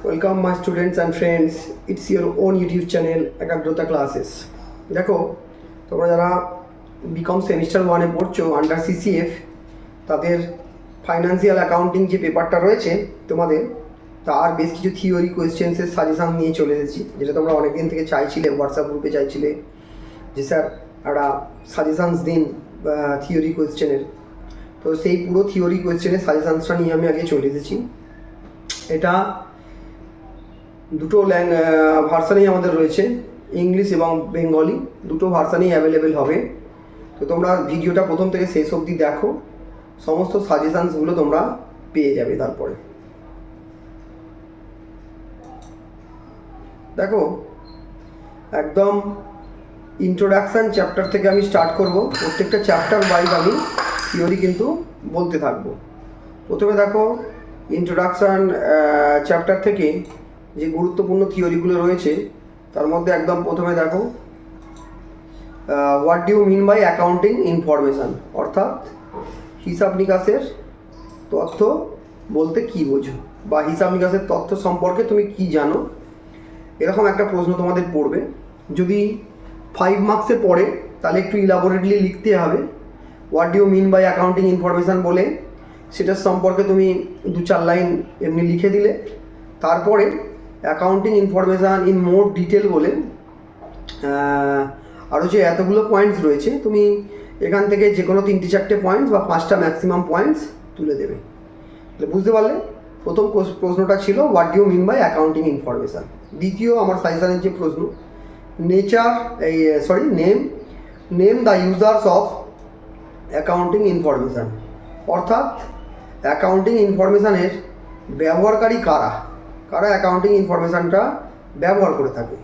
Welcome my students and friends. It's your own YouTube channel একাগ্রতা classes. দেখো তোমরা যারা বিকম সেমিস্টার 1 এ পড়ছো আন্ডার সিসিএফ তাদের ফাইন্যান্সিয়াল অ্যাকাউন্টিং যে পেপারটা রয়েছে তোমাদের তার বেশ কিছু থিওরি কোয়েশ্চেন্সের সাজেশন নিয়ে চলে এসেছি, যেটা তোমরা অনেকদিন থেকে চাইছিলে, হোয়াটসঅ্যাপ গ্রুপে চাইছিলে যে স্যার একটা সাজেশনস দিন থিওরি কোয়েশ্চেনের। তো সেই পুরো থিওরি কোয়েশ্চেনের সাজেশনসটা নিয়ে আমি আগে চলে এসেছি। এটা দুটো ভার্সানেই আমাদের রয়েছে, ইংলিশ এবং বেঙ্গলি, দুটো ভার্সানেই অ্যাভেলেবেল হবে। তো তোমরা ভিডিওটা প্রথম থেকে শেষ অবধি দেখো, সমস্ত সাজেশানসগুলো তোমরা পেয়ে যাবে। তারপরে দেখো একদম ইন্ট্রোডাকশান চ্যাপ্টার থেকে আমি স্টার্ট করব। প্রত্যেকটা চ্যাপ্টার ওয়াইজ আমি থিওরি কিন্তু বলতে থাকবো। প্রথমে দেখো ইন্ট্রোডাকশান চ্যাপ্টার থেকে যে গুরুত্বপূর্ণ থিওরিগুলো রয়েছে তার মধ্যে একদম প্রথমে দেখো what do you mean by accounting information, অর্থাৎ হিসাব নিকাশের তথ্য বলতে কী বোঝো বা হিসাব নিকাশের তথ্য সম্পর্কে তুমি কি জানো, এরকম একটা প্রশ্ন তোমাদের পড়বে। যদি 5 মার্কসে পড়ে তাহলে একটু ইলাবোরেটলি লিখতে হবে what do you mean by accounting information বলে, সেটার সম্পর্কে তুমি 2-4 লাইন এমনি লিখে দিলে। তারপরে accounting information in more detail বলে আরও যে এতগুলো পয়েন্টস রয়েছে তুমি এখান থেকে যে কোনো 3-4টে পয়েন্টস বা 5টা ম্যাক্সিমাম পয়েন্টস তুলে দেবে। তাহলে বুঝতে পারলে প্রথম প্রশ্নটা ছিল what do you mean by accounting information. দ্বিতীয় আমার সাজেশনের যে প্রশ্ন name the users of accounting information, অর্থাৎ অ্যাকাউন্টিং ইনফরমেশানের ব্যবহারকারী কারা কারা অ্যাকাউন্টিং ইনফরমেশানটা ব্যবহার করে থাকে।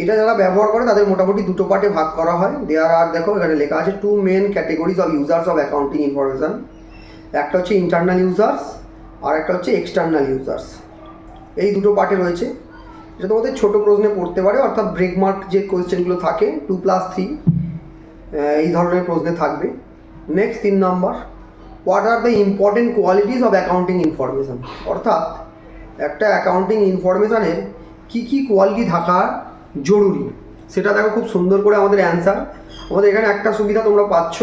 এটা যারা ব্যবহার করে তাদের মোটামুটি দুটো পার্টে ভাগ করা হয়। দেয়ার আর দেখো এখানে লেখা আছে 2 main categories of users of accounting information. একটা হচ্ছে ইন্টারনাল ইউজার্স আর একটা হচ্ছে এক্সটার্নাল ইউজার্স। এই দুটো পার্টে রয়েছে। এটা তোমাদের ছোটো প্রশ্নে পড়তে পারে, অর্থাৎ ব্রেক মার্ক যে কোয়েশ্চেনগুলো থাকে 2+3 এই ধরনের প্রশ্নে থাকবে। Next 3 number, what are the important qualities of accounting information, অর্থাৎ একটা অ্যাকাউন্টিং ইনফরমেশানের কী কী কোয়ালিটি থাকা জরুরি সেটা দেখো খুব সুন্দর করে আমাদের অ্যান্সার। আমাদের এখানে একটা সুবিধা তোমরা পাচ্ছ,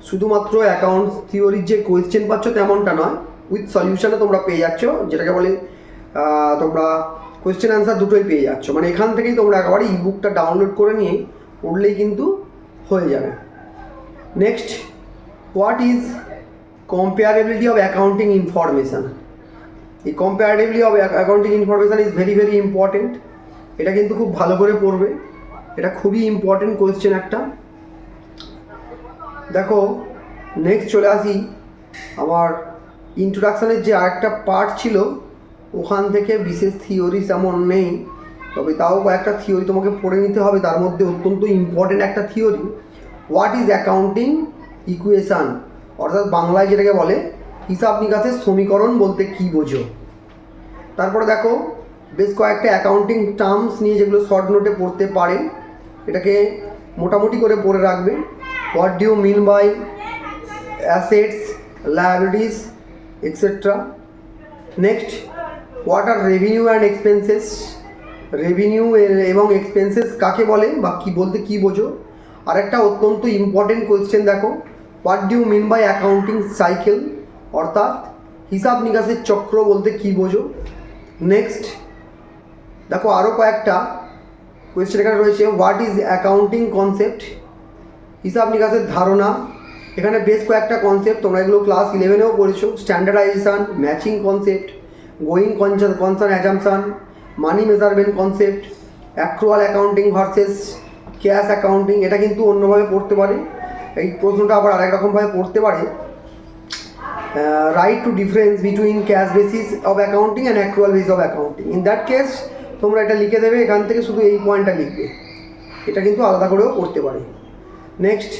শুধুমাত্র অ্যাকাউন্টস থিওরির যে কোয়েশ্চেন পাচ্ছ তেমনটা নয়, উইথ সলিউশনও তোমরা পেয়ে যাচ্ছ, যেটাকে বলে তোমরা কোয়েশ্চেন অ্যান্সার দুটোই পেয়ে যাচ্ছ। মানে এখান থেকেই তোমরা একেবারে ইবুকটা ডাউনলোড করে নিয়ে পড়লেই কিন্তু হয়ে যাবে। Next, what is comparability of accounting information. এই comparability of accounting information is very very important. এটা কিন্তু খুব ভালো করে পড়বে, এটা খুবই ইম্পর্টেন্ট কোয়েশ্চেন একটা। দেখো নেক্সট চলে আসি আমার ইন্ট্রোডাকশানের যে আরেকটা পার্ট ছিল, ওখান থেকে বিশেষ থিওরি তেমন নেই, তবে তাও কয়েকটা থিওরি তোমাকে পড়ে নিতে হবে। তার মধ্যে অত্যন্ত ইম্পর্টেন্ট একটা theory, what is accounting equation, অর্থাৎ বাংলায় যেটাকে বলে হিসাব নিকাশের সমীকরণ বলতে কী বোঝো। তারপরে দেখো বেশ কয়েকটা অ্যাকাউন্টিং টার্মস নিয়ে যেগুলো শর্ট নোটে পড়তে পারে, এটাকে মোটামুটি করে পড়ে রাখবে। What do you mean by assets, liabilities etcetera. Next, what are revenue and expenses, revenue এবং এক্সপেন্সেস কাকে বলে বা কী বলতে কী বোঝো। আরেকটা অত্যন্ত ইম্পর্টেন্ট কোয়েশ্চেন দেখো, what do you mean by accounting cycle, অর্থাৎ হিসাব নিকাশের চক্র বলতে কী বোঝো। নেক্সট দেখো আরও কয়েকটা কোয়েশ্চেন এখানে রয়েছে, হোয়াট ইজ অ্যাকাউন্টিং কনসেপ্ট, হিসাব নিকাশের ধারণা। এখানে বেশ কয়েকটা কনসেপ্ট তোমরা এগুলো ক্লাস 11এও পড়েছো, standardisation, matching concept, going concern assumption, money measurement concept, accrual accounting versus cash accounting. এটা কিন্তু অন্যভাবে পড়তে পারে, এই প্রশ্নটা আবার আরেক রকমভাবে পড়তে পারে। Right two difference between cash basis of accounting and accrual basis of accounting. In that case তোমরা এটা লিখে দেবে, এখান থেকে শুধু এই পয়েন্টটা লিখবে, এটা কিন্তু আলাদা করেও পড়তে পারে। Next,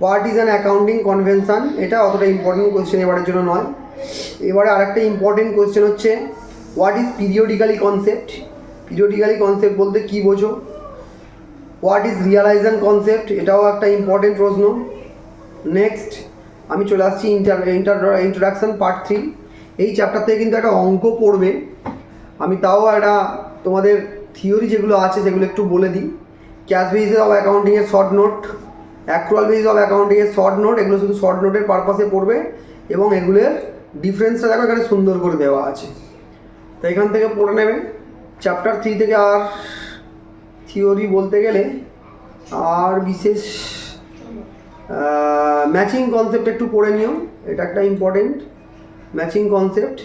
what is an accounting convention, এটা অতটা ইম্পর্টেন্ট কোয়েশ্চেন এবারের জন্য নয়। এবারে আরেকটা ইম্পর্টেন্ট কোয়েশ্চেন হচ্ছে what is periodically concept, periodically concept বলতে কী বোঝো। হোয়াট ইজ রিয়ালাইজেশন কনসেপ্ট, এটাও একটা ইম্পর্টেন্ট প্রশ্ন। নেক্সট আমি চলে আসছি ইন্ট্রোডাকশন পার্ট 3। এই চ্যাপ্টার থেকে কিন্তু একটা অঙ্ক পড়বে, আমি তাও একটা তোমাদের থিওরি যেগুলো আছে সেগুলো একটু বলে দিই। ক্যাশ বেসিস অফ অ্যাকাউন্টিংয়ের short note, actual basis of অ্যাকাউন্টিংয়ের শর্ট নোট, এগুলো শুধু শর্ট নোটের পারপাসে পড়বে এবং এগুলোর ডিফারেন্সটা দেখো এখানে সুন্দর করে দেওয়া আছে, তো এখান থেকে পড়ে নেবে। চ্যাপ্টার 3 থেকে আর থিওরি বলতে গেলে আর বিশেষ ম্যাচিং কনসেপ্ট একটু পড়ে নিও, এটা একটা important matching concept.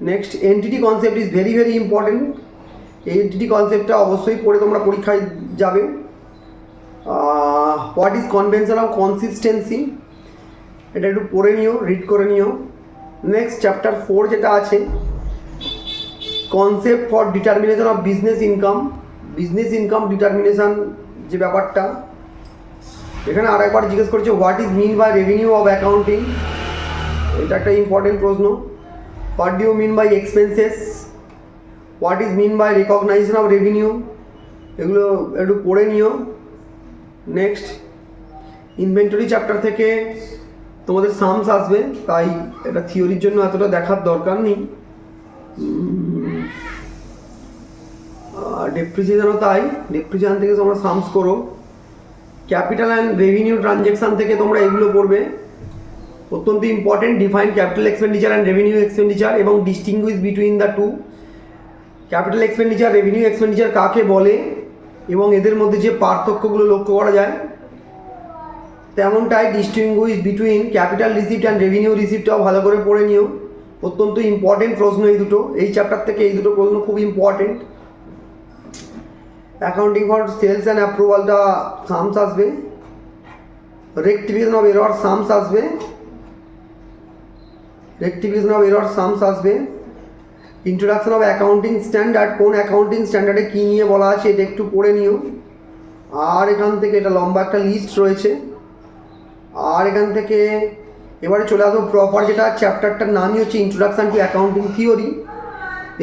Next entity concept is very very important, এই এন্টিটি কনসেপ্টটা অবশ্যই পড়ে তোমরা পরীক্ষায় যাবে। What is convention of consistency, এটা একটু পড়ে নিও, রিড করে নিও। নেক্সট চ্যাপ্টার 4 যেটা আছে, concept for determination of business income, business income determination যে ব্যাপারটা, এখানে আরেকবার জিজ্ঞেস করছে what is mean by revenue of accounting, এটা একটা ইম্পর্টেন্ট প্রশ্ন। What do you mean by expenses, what is mean by recognisation of revenue, এগুলো একটু পড়ে নিও। নেক্সট ইনভেন্টরি চ্যাপ্টার থেকে তোমাদের সামস আসবে, তাই এটা থিওরির জন্য এতটা দেখার দরকার নেই। ডেপ্রিসিয়েশনও তাই, ডেপ্রিসিয়েশন থেকে তোমরা সামস করো। ক্যাপিটাল অ্যান্ড রেভিনিউ ট্রানজ্যাকশান থেকে তোমরা এগুলো পড়বে, অত্যন্ত important. Define capital expenditure and revenue expenditure এবং distinguish between the two. Capital expenditure, revenue expenditure কাকে বলে এবং এদের মধ্যে যে পার্থক্যগুলো লক্ষ্য করা যায়, তেমনটাই distinguish between capital receipt and revenue রিসিপ্টটাও ভালো করে পড়ে নিও, অত্যন্ত ইম্পর্টেন্ট প্রশ্ন এই দুটো, এই চ্যাপ্টার থেকে এই দুটো প্রশ্ন খুব important. Accounting for sales and অ্যাপ্রুভালটা সামস আসবে, রেক্টিফিকেশন অফ এরর সামস আসবে, রেক্টিফিকেশন অফ এরর সামস আসবে। ইন্ট্রোডাকশন অফ অ্যাকাউন্টিং স্ট্যান্ডার্ড, কোন অ্যাকাউন্টিং স্ট্যান্ডার্ডে কী নিয়ে বলা আছে এটা একটু পড়ে নিও। আর এখান থেকে এটা লম্বা একটা লিস্ট রয়েছে। আর এখান থেকে এবারে চলে আসবো প্রপার, যেটা চ্যাপ্টারটার নামই হচ্ছে ইন্ট্রোডাকশন টু অ্যাকাউন্টিং থিওরি।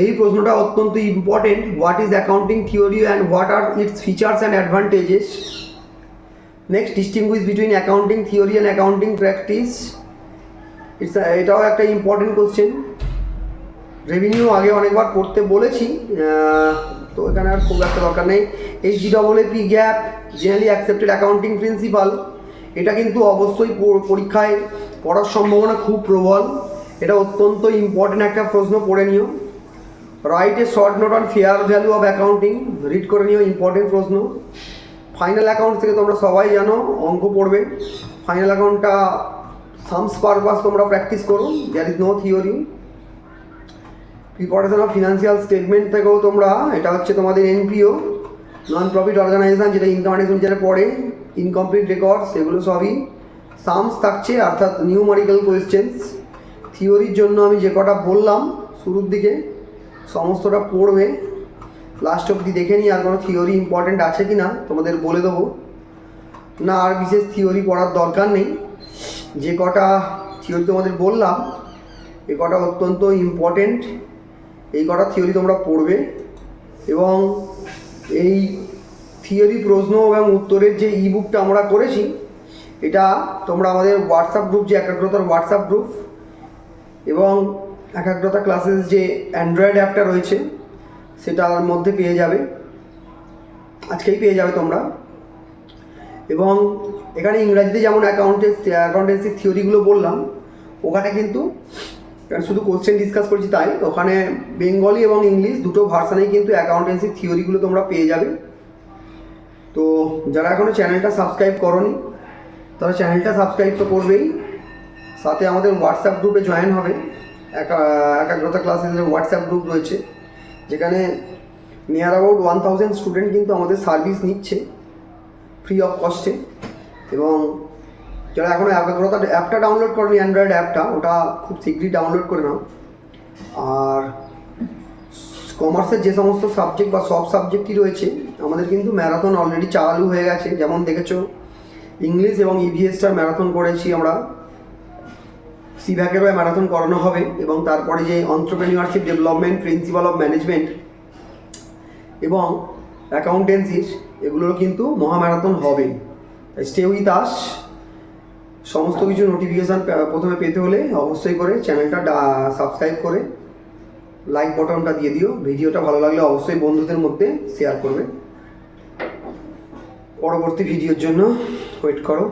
এই প্রশ্নটা অত্যন্ত important, what is accounting theory and what are it's features and advantages. Next distinguish between accounting theory and accounting practice, এটাও একটা ইম্পর্টেন্ট কোশ্চেন। রেভিনিউ আগে অনেকবার পড়তে বলেছি, তো এখানে আর খুব একটা দরকার নেই। HGAAP gap, generally accepted accounting principal, এটা কিন্তু অবশ্যই পরীক্ষায় পড়ার সম্ভাবনা খুব প্রবল, এটা অত্যন্ত ইম্পর্টেন্ট একটা প্রশ্ন, পড়ে নিও। Write a short note on fair value of accounting, read করে নিও, ইম্পর্টেন্ট প্রশ্ন। ফাইনাল অ্যাকাউন্ট থেকে তোমরা সবাই জানো অঙ্ক পড়বে, ফাইনাল অ্যাকাউন্টটা সামস পারপাস তোমরা প্র্যাকটিস করো, there is no theory. Preparation of financial statement থেকেও তোমরা, এটা হচ্ছে তোমাদের NPO, নন প্রফিট অর্গানাইজেশন, যেটা ইনকাম এক্সপেন্ডিচারে পড়ে, ইনকমপ্লিট রেকর্ডস, এগুলো সবই সামস থাকছে, অর্থাৎ নিউমারিক্যাল কোয়েশ্চেন্স। থিওরির জন্য আমি যে কটা বললাম শুরুর দিকে সমস্তটা পড়বে, লাস্ট অবধি দেখে নিই আর কোনো থিওরি ইম্পর্টেন্ট আছে কি না তোমাদের বলে দেবো। না, আর বিশেষ থিওরি পড়ার দরকার নেই, যে কটা থিওরি তোমাদের বললাম এ কটা অত্যন্ত ইম্পর্টেন্ট, এই কটা থিওরি তোমরা পড়বে। এবং এই থিওরি প্রশ্ন এবং উত্তরের যে ইবুকটা আমরা করেছি, এটা তোমরা আমাদের হোয়াটসঅ্যাপ গ্রুপ, যে একাগ্রতার হোয়াটসঅ্যাপ গ্রুপ এবং একাগ্রতা ক্লাসেস যে অ্যান্ড্রয়েড অ্যাপটা রয়েছে সেটার মধ্যে পেয়ে যাবে, আজকেই পেয়ে যাবে তোমরা। এবং এখানে ইংরাজিতে যেমন অ্যাকাউন্টেন্সি থিওরিগুলো বললাম, ওখানে কিন্তু শুধু কোশ্চেন ডিসকাস করছি তাই, ওখানে বেঙ্গলি এবং ইংলিশ দুটো ভার্সানেই কিন্তু অ্যাকাউন্টেন্সি থিওরিগুলো তোমরা পেয়ে যাবে। তো যারা এখনও চ্যানেলটা সাবস্ক্রাইব করোনি তারা চ্যানেলটা সাবস্ক্রাইব তো করবেই, সাথে আমাদের হোয়াটসঅ্যাপ গ্রুপে জয়েন হবে। একাগ্রতা ক্লাসেসের হোয়াটসঅ্যাপ গ্রুপ রয়েছে, যেখানে নিয়ার অ্যাবাউট 1000 স্টুডেন্ট কিন্তু আমাদের সার্ভিস নিচ্ছে ফ্রি অফ কস্টে। এবং যারা এখনও একাগ্রতা অ্যাপটা ডাউনলোড করেনি, অ্যান্ড্রয়েড অ্যাপটা, ওটা খুব শীঘ্রই ডাউনলোড করে নাও। আর কমার্সের যে সমস্ত সাবজেক্ট বা সব সাবজেক্টই রয়েছে, আমাদের কিন্তু ম্যারাথন অলরেডি চালু হয়ে গেছে। যেমন দেখেছো ইংলিশ এবং EVSটার ম্যারাথন করেছি আমরা, সিভ্যাকেরও ম্যারাথন করানো হবে। এবং তারপরে যে entrepreneurship development, principal of management এবং অ্যাকাউন্টেন্সির, এগুলোরও কিন্তু মহাম্যারাথন হবে। Stay with us. সমস্ত কিছু নোটিফিকেশান প্রথমে পেতে হলে অবশ্যই করে চ্যানেলটা সাবস্ক্রাইব করে লাইক বটনটা দিয়ে দিও। ভিডিওটা ভালো লাগলে অবশ্যই বন্ধুদের মধ্যে শেয়ার করবে। পরবর্তী ভিডিওর জন্য ওয়েট করো।